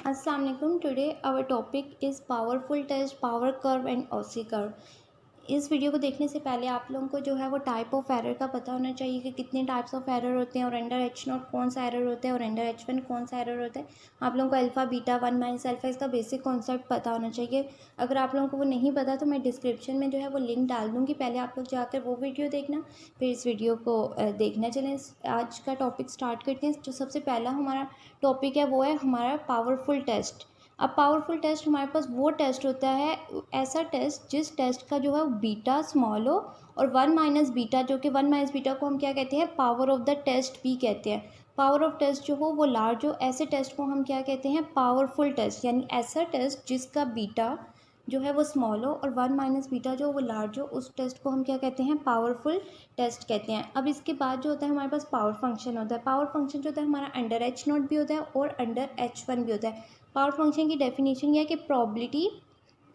अस्सलाम वालेकुम। Today our topic is powerful test, power curve and O C curve. इस वीडियो को देखने से पहले आप लोगों को जो है वो टाइप ऑफ एरर का पता होना चाहिए कि कितने टाइप्स ऑफ एरर होते हैं और अंडर एच नॉट कौन सा एरर होता है और अंडर एच वन कौन सा एरर होता है। आप लोगों को alpha beta one minus alpha इसका बेसिक कॉन्सेप्ट पता होना चाहिए। अगर आप लोगों को वो नहीं पता तो मैं डिस्क्रिप्शन में जो है वो लिंक डाल दूँगी, पहले आप लोग जाकर वो वीडियो देखना, फिर इस वीडियो को देखना। चलें आज का टॉपिक स्टार्ट करते हैं। जो सबसे पहला हमारा टॉपिक है वो है हमारा पावरफुल टेस्ट। अब पावरफुल टेस्ट हमारे पास वो टेस्ट होता है, ऐसा टेस्ट जिस टेस्ट का जो है बीटा स्मॉल हो और वन माइनस बीटा, जो कि वन माइनस बीटा को हम क्या कहते हैं, पावर ऑफ द टेस्ट भी कहते हैं। पावर ऑफ टेस्ट जो हो वो लार्ज हो, ऐसे टेस्ट को हम क्या कहते हैं, पावरफुल टेस्ट। यानी ऐसा टेस्ट जिसका बीटा जो है वो स्मॉल हो और वन माइनस बीटा जो वो लार्ज हो, उस टेस्ट को हम क्या कहते हैं, पावरफुल टेस्ट कहते हैं। अब इसके बाद जो होता है हमारे पास पावर फंक्शन होता है। पावर फंक्शन जो होता है हमारा अंडर एच नॉट भी होता है और अंडर एच वन भी होता है। पावर फंक्शन की डेफिनेशन यह है कि probability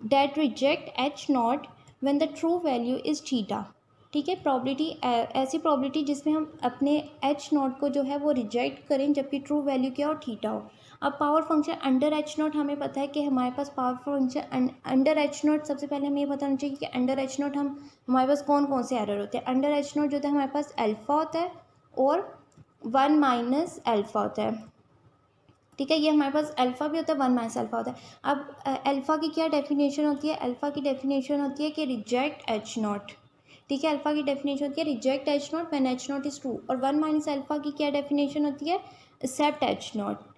that reject H naught when the true value is theta. ठीक है, प्रोबेबिलिटी ऐसी प्रोबेबिलिटी जिसमें हम अपने एच नॉट को जो है वो रिजेक्ट करें जबकि ट्रू वैल्यू क्या हो, थीटा हो। अब power function under H naught, हमें पता है कि हमारे पास power function under H naught, सबसे पहले हमें ये बताना चाहिए कि अंडर एच नॉट हमारे पास कौन कौन से एरर होते हैं। अंडर एच नॉट जो होता है हमारे पास अल्फ़ा होता है और वन माइनस अल्फ़ा होता है। ठीक है, ये हमारे पास अल्फ़ा भी होता है, वन माइनस अल्फ़ा होता है। अब अल्फ़ा की क्या डेफिनेशन होती है, अल्फ़ा की डेफिनेशन होती है कि रिजेक्ट एच नॉट। ठीक है, अल्फ़ा की डेफिनेशन होती है reject H naught when H naught is true. और वन माइनस अल्फ़ा की क्या डेफिनेशन होती है, एक्सेप्ट एच नॉट।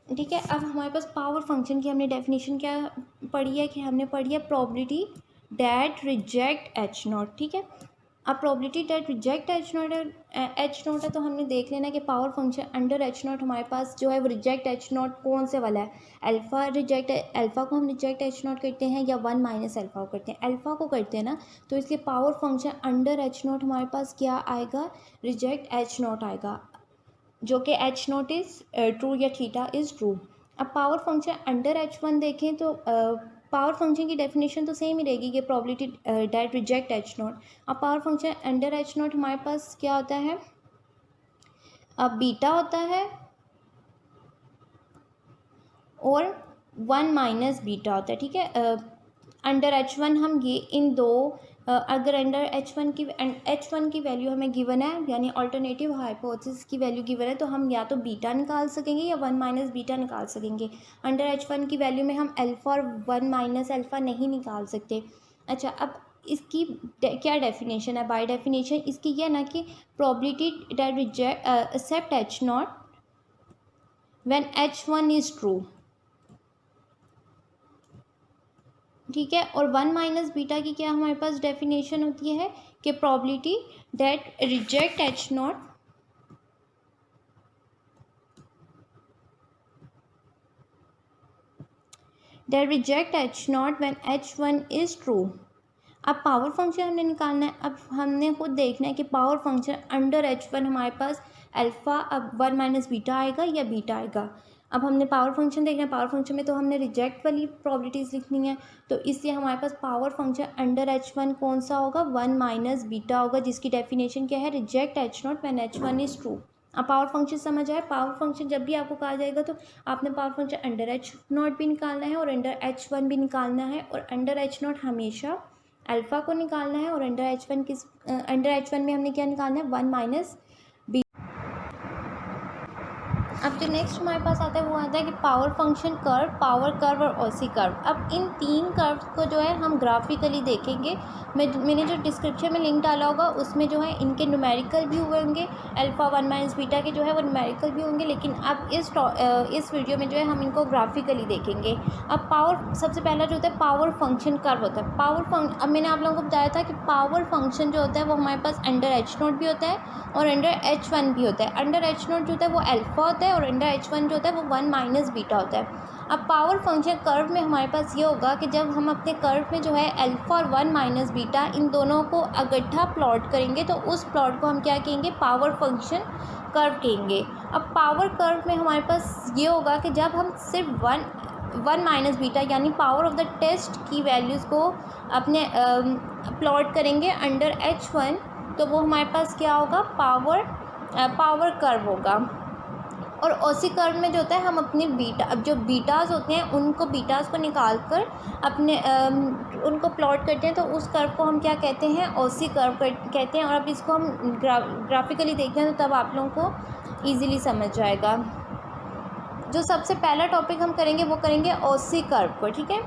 ठीक है, अब हमारे पास पावर फंक्शन की हमने डेफिनेशन क्या पढ़ी है, कि हमने पढ़ी है probability that reject H not. ठीक है, अब probability that reject H not है तो हमने देख लेना कि power function under H naught हमारे पास जो है वो रिजेक्ट एच नॉट कौन से वाला है। अल्फ़ा रिजेक्ट, अल्फ़ा को हम रिजेक्ट एच नॉट करते हैं या वन माइनस अल्फ़ा को करते हैं। अल्फ़ा को करते हैं ना, तो इसके power function under H naught हमारे पास क्या आएगा, रिजेक्ट एच नॉट आएगा, जो कि एच नॉट इज़ ट्रू या थीटा इज़ ट्रू। अब power function under H one देखें तो पावर फंक्शन की डेफिनेशन तो सेम ही रहेगी कि probability that reject H naught. अब power function under H naught हमारे पास क्या होता है, अब बीटा होता है और वन माइनस बीटा होता है। ठीक है, अंडर एच वन हम ये इन दो अगर अंडर एच वन की वैल्यू हमें गिवन है, यानी अल्टरनेटिव हाइपोथेसिस की वैल्यू गिवन है, तो हम या तो बीटा निकाल सकेंगे या वन माइनस बीटा निकाल सकेंगे। अंडर एच वन की वैल्यू में हम अल्फ़ा और वन माइनस अल्फ़ा नहीं निकाल सकते। अच्छा, अब इसकी क्या डेफिनेशन है, बाय डेफिनेशन इसकी यह ना कि probability that reject accept H naught when H one is true. ठीक है, और वन माइनस बीटा की क्या हमारे पास डेफिनेशन होती है कि probability that reject H naught when H one is true. अब पावर फंक्शन हमने निकालना है। अब हमने खुद देखना है कि power function under H one हमारे पास अल्फ़ा, अब वन माइनस बीटा आएगा या बीटा आएगा। अब हमने पावर फंक्शन देखना है, पावर फंक्शन में तो हमने रिजेक्ट वाली प्रोबेबिलिटीज़ लिखनी है, तो इसलिए हमारे पास power function under H one कौन सा होगा, वन माइनस बीटा होगा, जिसकी डेफिनेशन क्या है, reject H naught when H one is true. अब पावर फंक्शन समझ आए। पावर फंक्शन जब भी आपको कहा जाएगा तो आपने power function under H not भी निकालना है और अंडर एच वन भी निकालना है, और अंडर एच नॉट हमेशा अल्फ़ा को निकालना है, और अंडर एच वन में हमने क्या निकालना है, वन माइनस। अब जो नेक्स्ट हमारे पास आता है वो आता है कि power function curve, power curve और ऑसी कर्व। अब इन तीन कर्व को जो है हम ग्राफिकली देखेंगे। मैंने जो डिस्क्रिप्शन में लिंक डाला होगा उसमें जो है इनके न्यूमेरिकल भी हुए होंगे, अल्फ़ा वन माइनस बीटा के जो है वो न्यूमेरिकल भी होंगे, लेकिन अब इस वीडियो में जो है हम इनको ग्राफिकली देखेंगे। अब पावर, सबसे पहला जो होता है पावर फंक्शन कर्व होता है। अब मैंने आप लोगों को बताया था कि पावर फंक्शन जो होता है वो हमारे पास अंडर एच नॉट भी होता है और अंडर एच वन भी होता है। अंडर एच नॉट जो होता है वो अल्फ़ा होता है और अंडर एच वन जो होता है वो वन माइनस बीटा होता है। अब पावर फंक्शन कर्व में हमारे पास ये होगा कि जब हम अपने कर्व में जो है अल्फ़ा और वन माइनस बीटा इन दोनों को इकट्ठा प्लॉट करेंगे तो उस प्लॉट को हम क्या कहेंगे, पावर फंक्शन कर्व कहेंगे। अब पावर कर्व में हमारे पास ये होगा कि जब हम सिर्फ वन माइनस बीटा यानी पावर ऑफ द टेस्ट की वैल्यूज़ को अपने प्लॉट करेंगे अंडर एच वन, तो वो हमारे पास क्या होगा, पावर कर्व होगा। और ओसी कर्व में जो होता है हम अपने बीटा, अब जो बीटास होते हैं उनको बीटास को निकाल कर अपने उनको प्लॉट करते हैं, तो उस कर्व को हम क्या कहते हैं, ओसी कर्व कहते हैं। और अब इसको हम ग्राफिकली देखते हैं तो तब आप लोगों को ईजिली समझ जाएगा। जो सबसे पहला टॉपिक हम करेंगे वो करेंगे ओसी कर्व को, ठीक है,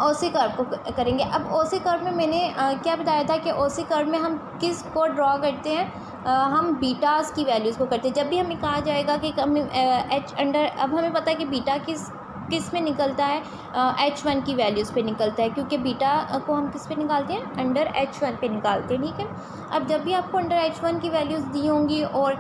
ओसी कर्व को करेंगे। अब ओसी कर्व में मैंने क्या बताया था कि ओसी कर्व में हम किस को ड्रॉ करते हैं, हम बीटास की वैल्यूज़ को करते हैं। जब भी हमें कहा जाएगा कि एच अंडर, अब हमें पता है कि बीटा किस में निकलता है, H1 की वैल्यूज़ पे निकलता है, क्योंकि बीटा को हम किस पे निकालते हैं, अंडर H1 पे निकालते हैं, ठीक है। अब जब भी आपको अंडर H1 की वैल्यूज़ दी होंगी और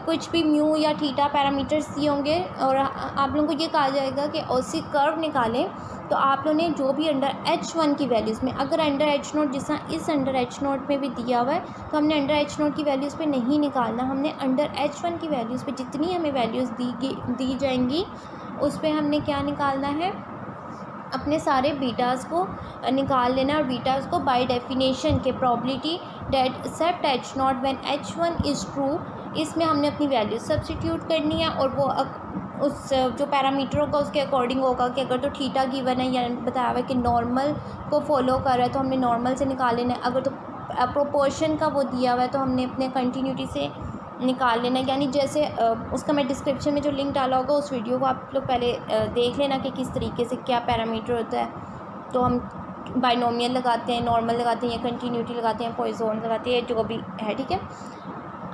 कुछ भी म्यू या थीटा पैरामीटर्स दिए होंगे और आप लोगों को ये कहा जाएगा कि ओसी कर्व निकालें, तो आप लोगों ने जो भी अंडर H1 की वैल्यूज़ में, अगर अंडर H नोट जिस तरह इस अंडर H नोट में भी दिया हुआ है, तो हमने अंडर H नोट की वैल्यूज़ पे नहीं निकालना, हमने अंडर H1 की वैल्यूज़ पे जितनी हमें वैल्यूज़ दी जाएंगी उस पर हमने क्या निकालना है, अपने सारे बीटास को निकाल लेना। और बीटास को बाय डेफिनेशन के probability that accept H naught when H1 is true, इसमें हमने अपनी वैल्यू सब्स्टिट्यूट करनी है और वो उस जो पैरामीटर होगा उसके अकॉर्डिंग होगा कि अगर तो थीटा गिवन है या बताया हुआ है कि नॉर्मल को फॉलो कर रहा है तो हमने नॉर्मल से निकाल लेना है, अगर तो प्रोपोर्शन का वो दिया हुआ है तो हमने अपने कंटिन्यूटी से निकाल लेना है। यानी जैसे उसका मैं डिस्क्रिप्शन में जो लिंक डाला होगा उस वीडियो को आप लोग पहले देख लेना कि किस तरीके से क्या पैरामीटर होता है। तो हम बाइनोमियल लगाते हैं, नॉर्मल लगाते हैं, या कंटिन्यूटी लगाते हैं, पॉइजन लगाते हैं, जो भी है, ठीक है।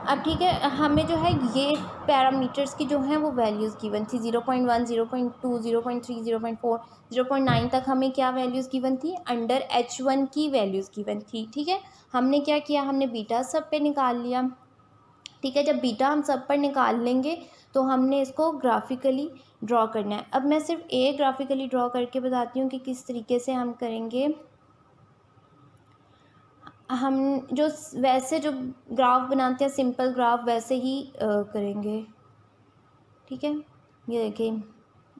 अब ठीक है, हमें जो है ये पैरामीटर्स की जो हैं वो वैल्यूज़ गिवन थी 0.1, 0.2, 0.3, 0.4, 0.9 तक हमें क्या वैल्यूज़ गिवन थी, अंडर H1 की वैल्यूज़ गिवन थी, ठीक है। हमने क्या किया, हमने बीटा सब पे निकाल लिया, ठीक है। जब बीटा हम सब पर निकाल लेंगे तो हमने इसको ग्राफिकली ड्रॉ करना है। अब मैं सिर्फ एक ग्राफिकली ड्रॉ करके बताती हूँ कि किस तरीके से हम करेंगे। हम जो वैसे जो ग्राफ बनाते हैं सिंपल ग्राफ वैसे ही करेंगे, ठीक है। ये देखिए,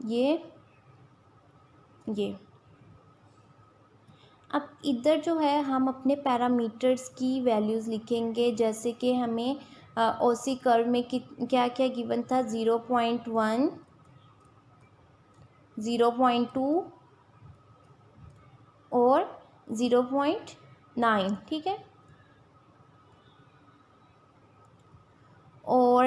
ये अब इधर जो है हम अपने पैरामीटर्स की वैल्यूज़ लिखेंगे, जैसे कि हमें ओसी कर्व में क्या क्या गिवन था, 0.1, 0.2 और 0.9, ठीक है। और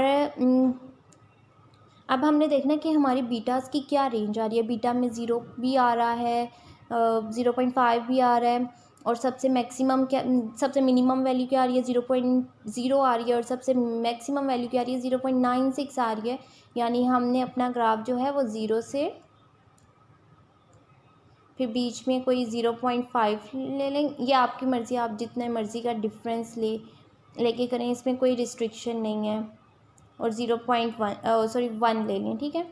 अब हमने देखना कि हमारी बीटास की क्या रेंज आ रही है। बीटा में 0 भी आ रहा है, 0.5 भी आ रहा है, और सबसे मैक्सिमम क्या, सबसे मिनिमम वैल्यू क्या आ रही है, 0.0 आ रही है, और सबसे मैक्सिमम वैल्यू क्या आ रही है, 0.96 आ रही है। यानी हमने अपना ग्राफ जो है वो 0 से फिर बीच में कोई 0.5 ले लें, या आपकी मर्ज़ी, आप जितने मर्ज़ी का डिफरेंस लेके करें, इसमें कोई रिस्ट्रिक्शन नहीं है। और 1 ले लें, ठीक है।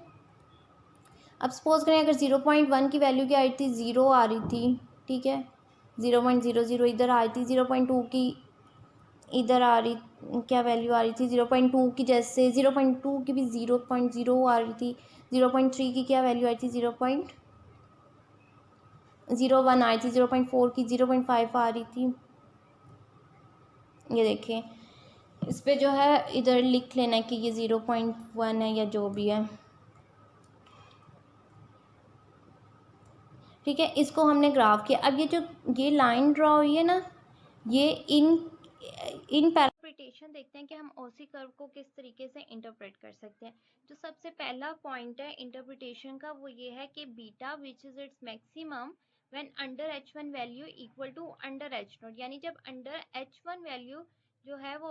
अब सपोज़ करें अगर 0.1 की वैल्यू क्या आ रही थी, 0 आ रही थी, ठीक है, 0.00 इधर आ रही थी, 0.2 की इधर आ रही, क्या वैल्यू आ रही थी, 0.2 की, जैसे 0.2 की भी 0.0 आ रही थी, 0.3 की क्या वैल्यू आई थी, 0.01 आई थी, 0.4 की 0.5 आ रही थी। ये देखें, इस पे जो है इधर लिख लेना है कि ये 0.1 है या जो भी है, ठीक है। इसको हमने ग्राफ किया। अब ये लाइन ड्रॉ हुई है ना, ये इन पैरामीटरेशन देखते हैं कि हम ओसी कर्व को किस तरीके से इंटरप्रेट कर सकते हैं। जो सबसे पहला पॉइंट है इंटरप्रिटेशन का वो ये है कि beta which is it's maximum when under H1 value equal to under H naught, यानी जब अंडर H1 वैल्यू जो है वो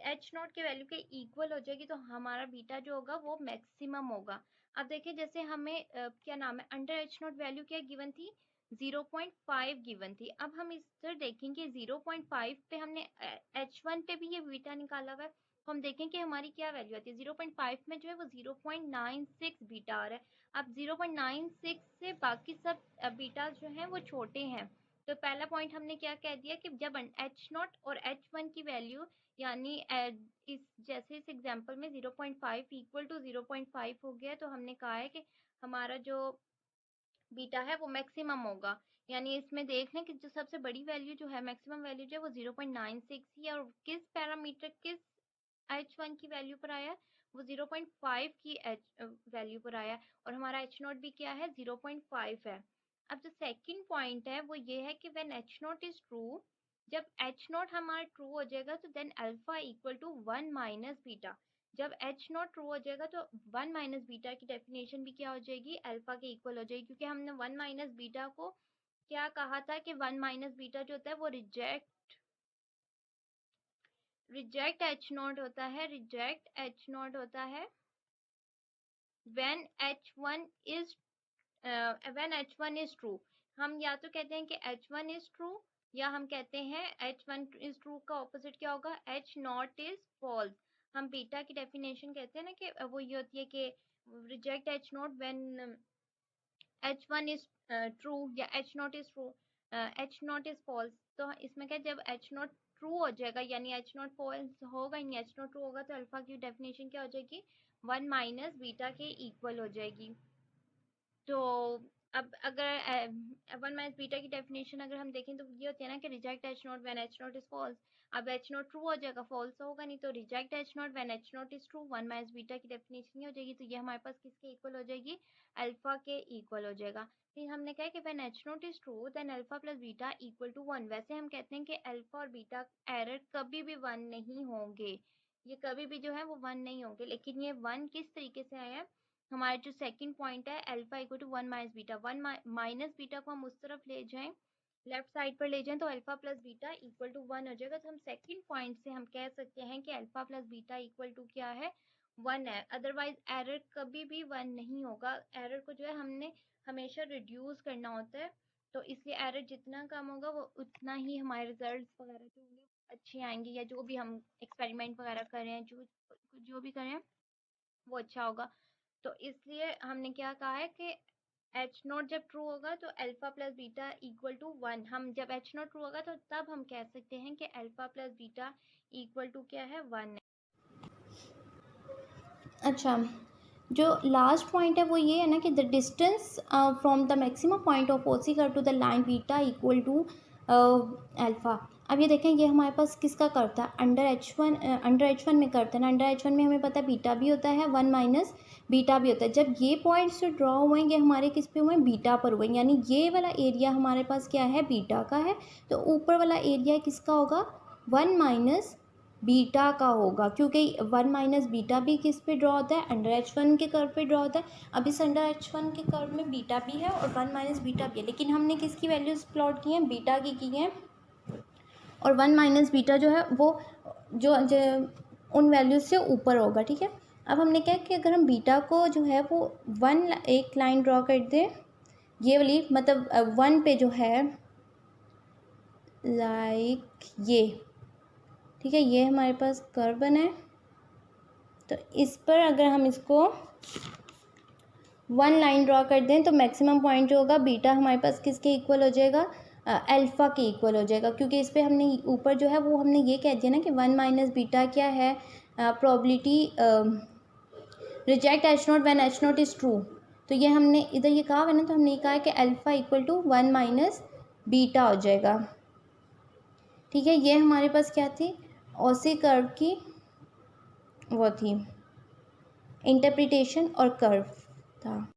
H नोट के वैल्यू के इक्वल हो जाएगी तो हमारा बीटा जो होगा वो मैक्सिमम होगा। अब देखिए, जैसे हमें क्या नाम है, अंडर H नोट वैल्यू क्या गिवन थी, 0.5 गिवन थी। अब हम इधर देखेंगे 0.5 पे हमने H1 पे भी ये बीटा निकाला हुआ है, तो हम देखें कि हमारी क्या वैल्यू आती है। 0.5 में जो है वो 0.96 बीटा आ रहा है। अब 0.96 से बाकी सब बीटा जो हैं वो छोटे हैं। तो पहला पॉइंट हमने क्या कह दिया कि जब H0 और H1 की वैल्यू, यानी इस जैसे इस एग्जांपल में 0.5 इक्वल टू 0.5 हो गया, तो हमने कहा है कि हमारा जो बीटा है वो मैक्सिमम होगा। यानी इसमें देख लें कि जो सबसे बड़ी वैल्यू जो है, मैक्सिमम वैल्यू जो है वो 0.96 ही है, और किस पैरामीटर, किस H1 की वैल्यू पर आया है, वो 0.5 की वैल्यू पर आया है, और हमारा H0 भी क्या है, 0.5 है। अब जो सेकंड पॉइंट है वो ये है कि व्हेन H0 इज ट्रू, जब H0 हमारा ट्रू हो जाएगा तो then alpha equal to 1 minus beta. जब H0 ट्रू हो जाएगा तो 1 माइनस बीटा की डेफिनेशन भी क्या हो जाएगी, अल्फा के इक्वल हो जाएगी, क्योंकि हमने 1 माइनस बीटा को क्या कहा था कि 1 माइनस बीटा जो होता है वो रिजेक्ट H0 होता है, रिजेक्ट H0 होता है when H1 is when H1 is true। हम या तो कहते हैं कि H1 is true, या हम कहते हैं H1 is true का ऑपोजिट क्या होगा, H0 is false। हम बीटा की डेफिनेशन कहते हैं ना कि वो ये होती है कि reject H0 when H1 is true या H0 is true, H0 is false। तो इसमें क्या, जब H0 ट्रू हो जाएगा यानी H0 false होगा ही नहीं, H0 ट्रू होगा तो अल्फा की डेफिनेशन क्या हो जाएगी, 1 माइनस बीटा के इक्वल हो जाएगी। तो अब अगर 1 माइनस बीटा की डेफिनेशन अगर हम देखें तो ये होती है ना कि reject H0 when H0 is false. अब H0 ट्रू हो जाएगा, फॉल्स होगा नहीं, तो reject H0 when H0 is true, 1 minus beta की डेफिनेशन ही हो जाएगी। तो ये हमारे पास किसके इक्वल हो जाएगी, अल्फा के इक्वल हो जाएगा। फिर हमने कहा कि when H0 is true then alpha plus beta equal to 1। वैसे हम कहते हैं कि अल्फा और बीटा एरर कभी भी 1 नहीं होंगे, ये कभी भी जो है वो 1 नहीं होंगे, लेकिन ये 1 किस तरीके से आया है, हमारा जो सेकंड पॉइंट है alpha equal to 1 minus beta, 1 minus beta को हम उस तरफ ले जाएं, लेफ्ट साइड पर ले जाएं, तो alpha plus beta equal to 1 हो जाएगा। तो हम सेकंड पॉइंट से हम कह सकते हैं कि alpha plus beta equal to क्या है, 1 है। अदरवाइज एरर कभी भी 1 नहीं होगा, एरर को जो है हमने हमेशा रिड्यूस करना होता है, तो इसलिए एरर जितना कम होगा वो उतना ही हमारे रिजल्ट्स वगैरह जो होंगे अच्छे आएंगे, या जो भी हम एक्सपेरिमेंट वगैरह कर रहे हैं, जो भी कर रहे हैं वो अच्छा होगा। तो इसलिए हमने क्या कहा है कि H0 जब ट्रू होगा तो alpha plus beta equal to 1। हम जब H0 ट्रू होगा तो तब हम कह सकते हैं कि alpha plus beta equal to क्या है, 1 है। अच्छा, जो लास्ट पॉइंट है वो ये है ना कि the distance from the maximum point of OC curve to the line beta equal to alpha. अब ये देखें, ये हमारे पास किसका कर्व था, अंडर H1 में कर्व था ना, अंडर H1 में हमें पता है बीटा भी होता है, 1 माइनस बीटा भी होता है। जब ये पॉइंट्स जो ड्रॉ हुए हैं ये हमारे किस पे हुए हैं, बीटा पर हुए हैं, यानी ये वाला एरिया हमारे पास क्या है, बीटा का है। तो ऊपर वाला एरिया किसका होगा, 1 माइनस बीटा का होगा, क्योंकि 1 माइनस बीटा भी किस पे ड्रॉ होता है, अंडर H1 के कर्व पे ड्रॉ होता है। अब इस अंडर H1 के कर्व में बीटा भी है और 1 माइनस बीटा भी है, लेकिन हमने किसकी वैल्यूज प्लॉट की हैं, बीटा की हैं, और 1 माइनस बीटा जो है वो जो उन वैल्यूज से ऊपर होगा। ठीक है, अब हमने क्या कि अगर हम बीटा को जो है वो एक लाइन ड्रॉ कर दें, ये वाली मतलब 1 पे जो है, लाइक ये, ठीक है, ये हमारे पास कर्व बना है, तो इस पर अगर हम इसको 1 लाइन ड्रॉ कर दें तो मैक्सिमम पॉइंट जो होगा बीटा हमारे पास किसके इक्वल हो जाएगा, अल्फ़ा के इक्वल हो जाएगा, क्योंकि इस पर हमने ऊपर जो है वो हमने ये कह दिया ना कि 1 माइनस बीटा क्या है, probability reject H0 when H0 is true. तो ये हमने इधर ये कहा है ना, तो हमने ये कहा है कि alpha equal to 1 minus beta हो जाएगा। ठीक है, ये हमारे पास क्या थी, ऑसी कर्व की वो थी इंटरप्रिटेशन और कर्व था।